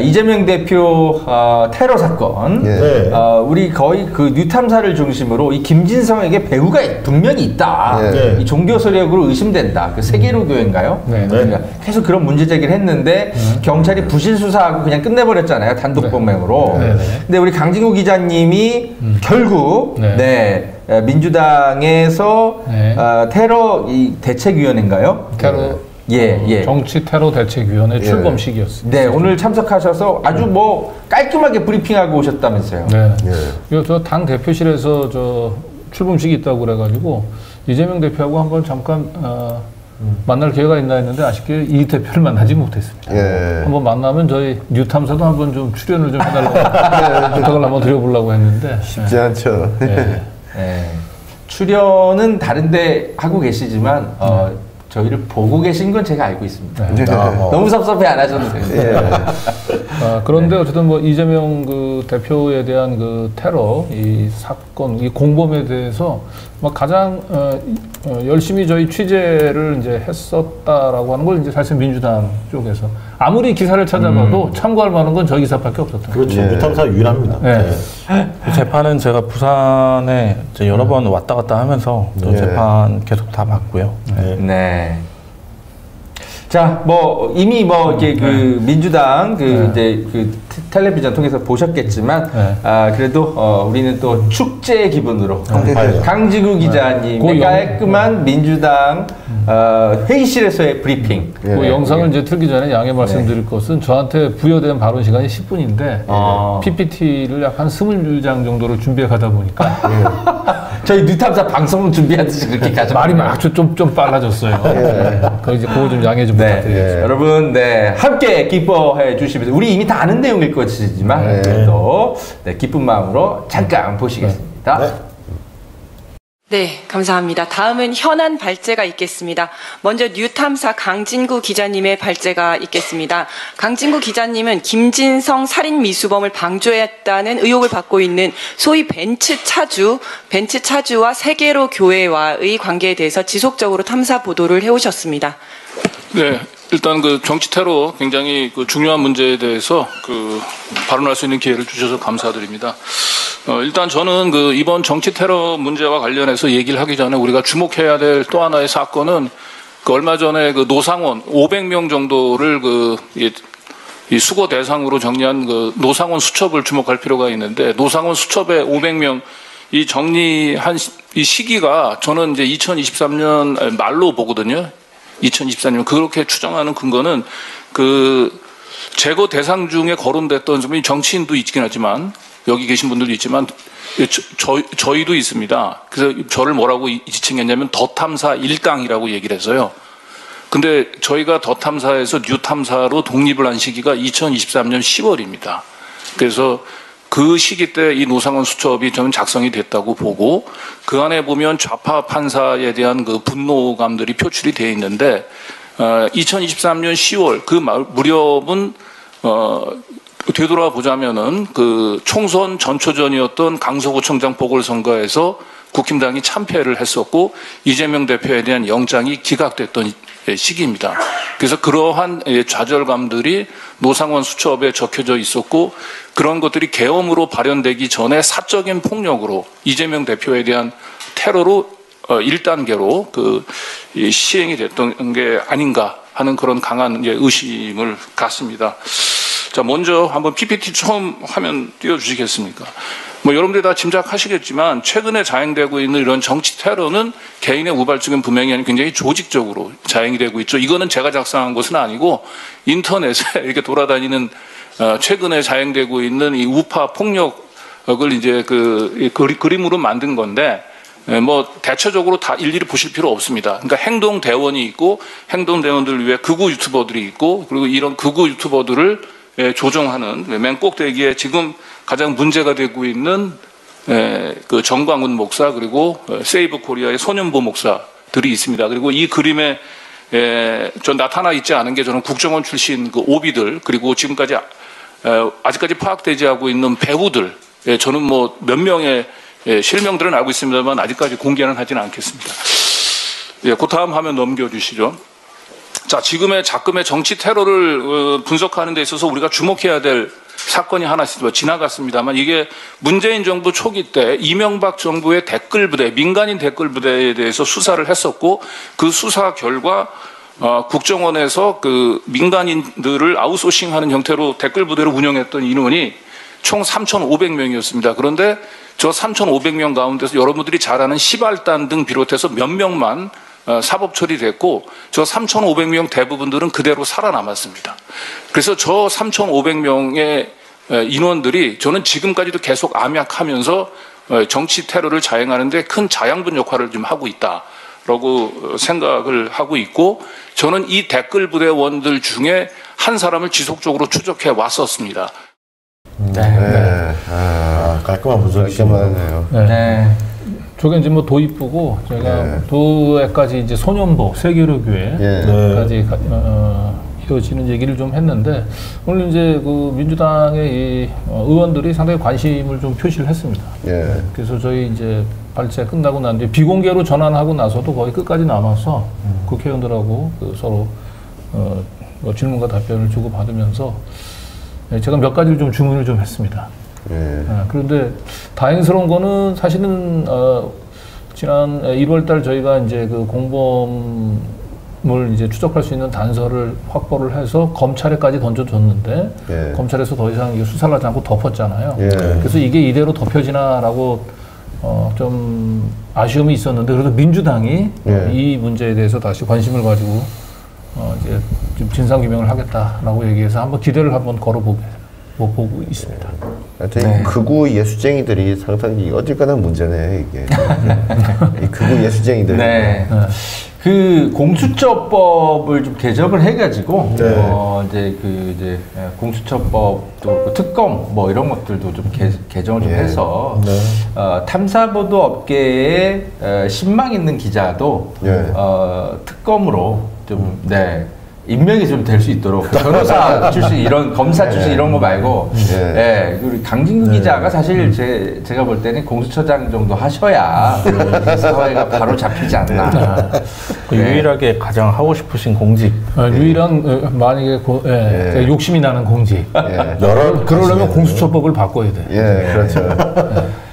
이재명 대표 테러 사건. 우리 거의 그 뉴탐사를 중심으로 이 김진성에게 배후가 분명히 있다. 이 종교 세력으로 의심된다. 그 세계로 교회인가요? 그러니까 계속 그런 문제 제기를 했는데 경찰이 부실 수사하고 그냥 끝내버렸잖아요. 단독 범행으로. 근데 우리 강진구 기자님이 결국 민주당에서 테러 대책위원회인가요? 테러 정치 테러 대책위원회 출범식이었습니다. 네, 오늘 참석하셔서 아주 뭐 깔끔하게 브리핑하고 오셨다면서요. 이거 저 당 대표실에서 저 출범식이 있다고 그래가지고 이재명 대표하고 한번 잠깐 만날 기회가 있나 했는데 아쉽게 이 대표를 만나지 못했습니다. 한번 만나면 저희 뉴탐사도 한번 좀 출연을 좀 해달라고 부탁을 한번 드려보려고 했는데 쉽지 않죠. 출연은 다른데 하고 계시지만 저희를 보고 계신 건 제가 알고 있습니다. 너무 섭섭해 안 하셔도 돼요. 그런데 어쨌든 뭐 이재명 그 대표에 대한 그 테러 이 사건 이 공범에 대해서 뭐 가장 열심히 저희 취재를 이제 했었다라고 하는 걸 이제 사실 민주당 쪽에서 아무리 기사를 찾아봐도 참고할 만한 건 저 기사밖에 없었던 거죠. 그렇죠. 뉴탐사 유일합니다. 그 재판은 제가 부산에 이제 여러 번 왔다 갔다 하면서 또 재판 계속 다 봤고요. 자, 뭐 이미 뭐 이렇게 그 민주당 그 이제 그 텔레비전 통해서 보셨겠지만 그래도 우리는 또 축제 기분으로 강지구 기자님의 깔끔한 민주당 회의실에서의 브리핑. 그 영상을 이제 틀기 전에 양해 말씀드릴 것은 저한테 부여된 발언 시간이 10분인데 PPT를 약 한 20장 정도를 준비해 가다 보니까 저희 뉴탐사 방송 준비하듯이 그렇게 가죠. 말이 아주 좀 빨라졌어요. 그거 이제 그거 좀 양해 좀 부탁드리겠습니다. 여러분, 함께 기뻐해 주시면서 우리 이미 다 아는 내용일 것이지만 또 기쁜 마음으로 잠깐 보시겠습니다. 네, 감사합니다. 다음은 현안 발제가 있겠습니다. 먼저 뉴탐사 강진구 기자님의 발제가 있겠습니다. 강진구 기자님은 김진성 살인 미수범을 방조했다는 의혹을 받고 있는 소위 벤츠 차주와 세계로 교회와의 관계에 대해서 지속적으로 탐사 보도를 해오셨습니다. 네, 일단 그 정치 테러 굉장히 그 중요한 문제에 대해서 그 발언할 수 있는 기회를 주셔서 감사드립니다. 일단 저는 그 이번 정치 테러 문제와 관련해서 얘기를 하기 전에 우리가 주목해야 될 또 하나의 사건은 그 얼마 전에 그 노상원 500명 정도를 이 수거 대상으로 정리한 그 노상원 수첩을 주목할 필요가 있는데 노상원 수첩의 500명 이 정리한 이 시기가 저는 이제 2023년 말로 보거든요. 2024년 그렇게 추정하는 근거는 그 제거 대상 중에 거론됐던 점이 정치인도 있긴 하지만 여기 계신 분들도 있지만 저희도 있습니다. 그래서 저를 뭐라고 지칭했냐면 더탐사 1당이라고 얘기를 했어요. 근데 저희가 더탐사에서 뉴탐사로 독립을 한 시기가 2023년 10월입니다. 그래서 그 시기 때 이 노상원 수첩이 저는 작성이 됐다고 보고 그 안에 보면 좌파 판사에 대한 그 분노감들이 표출이 되어 있는데 2023년 10월 그 무렵은 되돌아 보자면은 그 총선 전초전이었던 강서구청장 보궐선거에서 국힘당이 참패를 했었고 이재명 대표에 대한 영장이 기각됐던 시기입니다. 그래서 그러한 좌절감들이 노상원 수첩에 적혀져 있었고 그런 것들이 계엄으로 발현되기 전에 사적인 폭력으로 이재명 대표에 대한 테러로 1단계로 그 시행이 됐던 게 아닌가 하는 그런 강한 의심을 갖습니다. 자, 먼저 한번 PPT 처음 화면 띄워주시겠습니까? 뭐 여러분들이 다 짐작하시겠지만 최근에 자행되고 있는 이런 정치 테러는 개인의 우발적인 분명이 아니라 굉장히 조직적으로 자행이 되고 있죠. 이거는 제가 작성한 것은 아니고 인터넷에 이렇게 돌아다니는 최근에 자행되고 있는 이 우파 폭력을 이제 그림으로 만든 건데 뭐 대체적으로 다 일일이 보실 필요 없습니다. 그러니까 행동 대원이 있고 행동 대원들을 위해 극우 유튜버들이 있고 그리고 이런 극우 유튜버들을 조정하는 맨 꼭대기에 지금 가장 문제가 되고 있는 그 정광훈 목사 그리고 세이브 코리아의 손현보 목사들이 있습니다. 그리고 이 그림에 전 나타나 있지 않은 게 저는 국정원 출신 그 오비들 그리고 지금까지 아직까지 파악되지 않고 있는 배우들 저는 뭐 몇 명의 실명들은 알고 있습니다만 아직까지 공개는 하지는 않겠습니다. 그 다음 화면 넘겨주시죠. 자, 자, 지금의 작금의 정치 테러를 분석하는 데 있어서 우리가 주목해야 될 사건이 하나 있습니다. 지나갔습니다만 이게 문재인 정부 초기 때 이명박 정부의 댓글 부대, 민간인 댓글 부대에 대해서 수사를 했었고 그 수사 결과 국정원에서 그 민간인들을 아웃소싱하는 형태로 댓글 부대를 운영했던 인원이 총 3,500명이었습니다. 그런데 저 3,500명 가운데서 여러분들이 잘 아는 시발단 등 비롯해서 몇 명만 사법 처리됐고 저 3,500명 대부분들은 그대로 살아남았습니다. 그래서 저 3,500명의 인원들이 저는 지금까지도 계속 암약하면서 정치 테러를 자행하는데 큰 자양분 역할을 좀 하고 있다라고 생각을 하고 있고 저는 이 댓글 부대원들 중에 한 사람을 지속적으로 추적해 왔었습니다. 깔끔한 분석이시네요. 저게 이제 뭐 도입부고 제가 도에까지 이제 소년보 세계로교회까지 이어지는 얘기를 좀 했는데 오늘 이제 그 민주당의 이 의원들이 상당히 관심을 좀 표시를 했습니다. 그래서 저희 이제 발제 끝나고 난 뒤에 비공개로 전환하고 나서도 거의 끝까지 남아서 국회의원들하고 그 서로 뭐 질문과 답변을 주고 받으면서 제가 몇 가지를 좀 주문을 좀 했습니다. 그런데 다행스러운 거는 사실은 지난 1월달 저희가 이제 그 공범을 이제 추적할 수 있는 단서를 확보를 해서 검찰에까지 던져줬는데 검찰에서 더 이상 이게 수사를 하지 않고 덮었잖아요. 그래서 이게 이대로 덮여지나라고 좀 아쉬움이 있었는데 그래도 민주당이 이 문제에 대해서 다시 관심을 가지고 이제 좀 진상규명을 하겠다라고 얘기해서 한번 기대를 한번 보고 있습니다. 하여튼 극우 예수쟁이들이 상당히 어질간한 문제네 이게. 이 극우 예수쟁이들. 그 공수처법을 좀 개정을 해가지고 이제 공수처법도 그렇고 특검 뭐 이런 것들도 좀 개정을 좀 해서 탐사보도 업계에 신망 있는 기자도 특검으로 좀 임명이 좀 될 수 있도록 변호사 출신 이런 검사 출신 이런 거 말고 우리 강진구 기자가 사실 제가 볼 때는 공수처장 정도 하셔야 사회가 바로 잡히지 않나. 유일하게 가장 하고 싶으신 공직. 유일한 만약에 욕심이 나는 공직. 그러려면 공수처법을 바꿔야 돼. 그렇죠.